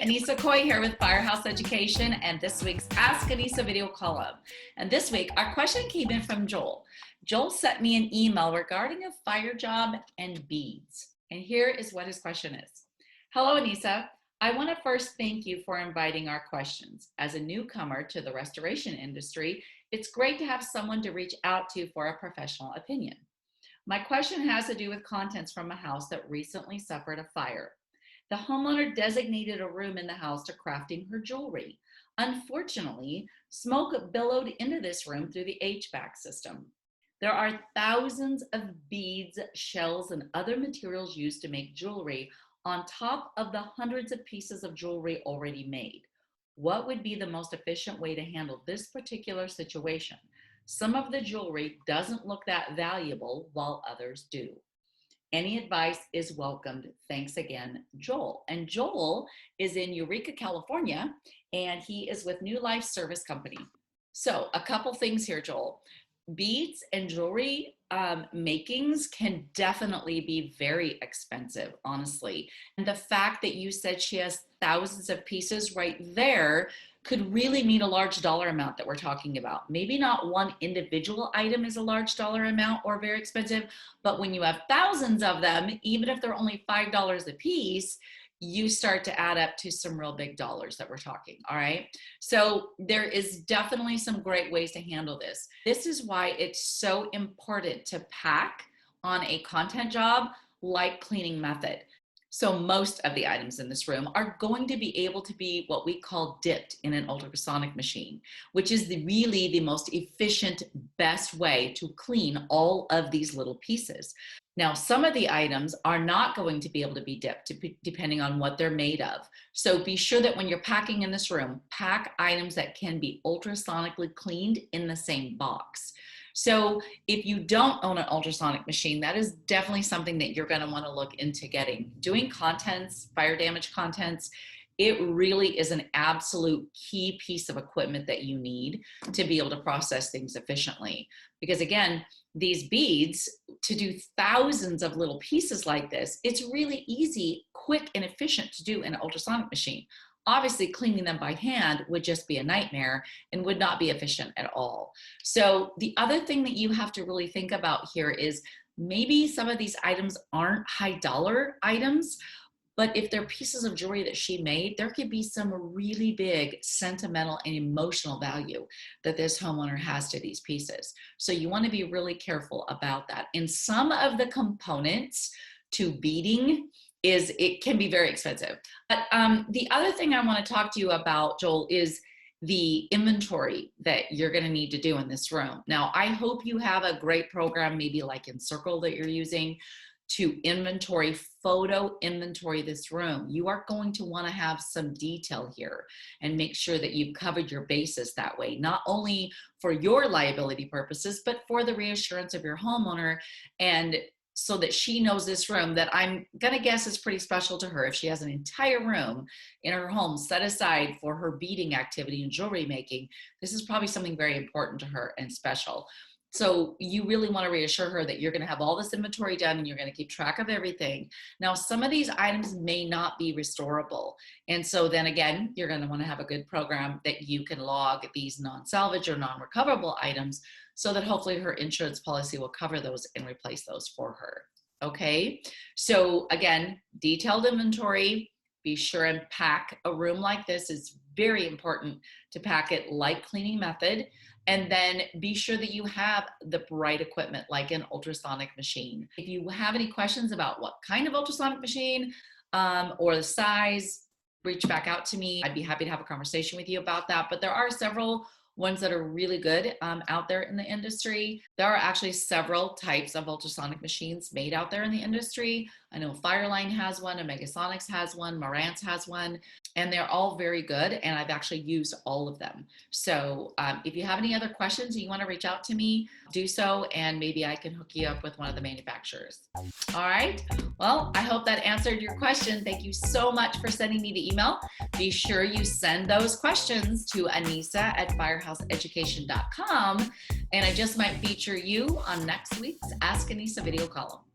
Anissa Coy here with Firehouse Education and this week's Ask Anissa video column. And this week, our question came in from Joel. Joel sent me an email regarding a fire job and beads. And here is what his question is. Hello, Anissa. I want to first thank you for inviting our questions. As a newcomer to the restoration industry, it's great to have someone to reach out to for a professional opinion. My question has to do with contents from a house that recently suffered a fire. The homeowner designated a room in the house to crafting her jewelry. Unfortunately, smoke billowed into this room through the HVAC system. There are thousands of beads, shells, and other materials used to make jewelry on top of the hundreds of pieces of jewelry already made. What would be the most efficient way to handle this particular situation? Some of the jewelry doesn't look that valuable while others do. Any advice is welcomed. Thanks again, Joel. And Joel is in Eureka, California, and he is with New Life Service Company. So a couple things here, Joel. Beads and jewelry makings can definitely be very expensive, honestly. And the fact that you said she has thousands of pieces right there could really mean a large dollar amount that we're talking about. Maybe not one individual item is a large dollar amount or very expensive, but when you have thousands of them, even if they're only $5 a piece, you start to add up to some real big dollars that we're talking, all right? So there is definitely some great ways to handle this. This is why it's so important to pack on a content job like cleaning method. So most of the items in this room are going to be able to be what we call dipped in an ultrasonic machine, which is really the most efficient, best way to clean all of these little pieces. Now, some of the items are not going to be able to be dipped depending on what they're made of. So be sure that when you're packing in this room, pack items that can be ultrasonically cleaned in the same box. So if you don't own an ultrasonic machine, that is definitely something that you're going to want to look into getting. Doing contents, fire damage contents, it really is an absolute key piece of equipment that you need to be able to process things efficiently. Because again, these beads, to do thousands of little pieces like this, it's really easy, quick, and efficient to do in an ultrasonic machine. Obviously, cleaning them by hand would just be a nightmare and would not be efficient at all. So the other thing that you have to really think about here is maybe some of these items aren't high dollar items, but if they're pieces of jewelry that she made, there could be some really big sentimental and emotional value that this homeowner has to these pieces. So you want to be really careful about that. And some of the components to beading it can be very expensive. But the other thing I want to talk to you about, Joel, is the inventory that you're going to need to do in this room. Now, I hope you have a great program, maybe like Encircle that you're using to photo inventory this room. You are going to want to have some detail here and make sure that you've covered your bases that way, not only for your liability purposes, but for the reassurance of your homeowner, and so that she knows this room that I'm gonna guess is pretty special to her. If she has an entire room in her home set aside for her beading activity and jewelry making, this is probably something very important to her and special. So you really want to reassure her that you're going to have all this inventory done and you're going to keep track of everything. Now, some of these items may not be restorable. And so then again, you're going to want to have a good program that you can log these non-salvage or non-recoverable items so that hopefully her insurance policy will cover those and replace those for her. Okay. So again, detailed inventory, be sure and pack a room like this. Is very important to pack it like cleaning method. And then be sure that you have the right equipment, like an ultrasonic machine. If you have any questions about what kind of ultrasonic machine or the size, reach back out to me. I'd be happy to have a conversation with you about that. But there are several ones that are really good out there in the industry. There are actually several types of ultrasonic machines made out there in the industry. I know Fireline has one, Omegasonics has one, Marantz has one, and they're all very good. And I've actually used all of them. So if you have any other questions and you want to reach out to me, do so, and maybe I can hook you up with one of the manufacturers. All right. Well, I hope that answered your question. Thank you so much for sending me the email. Be sure you send those questions to Anissa@firehouseeducation.com, and I just might feature you on next week's Ask Anissa video column.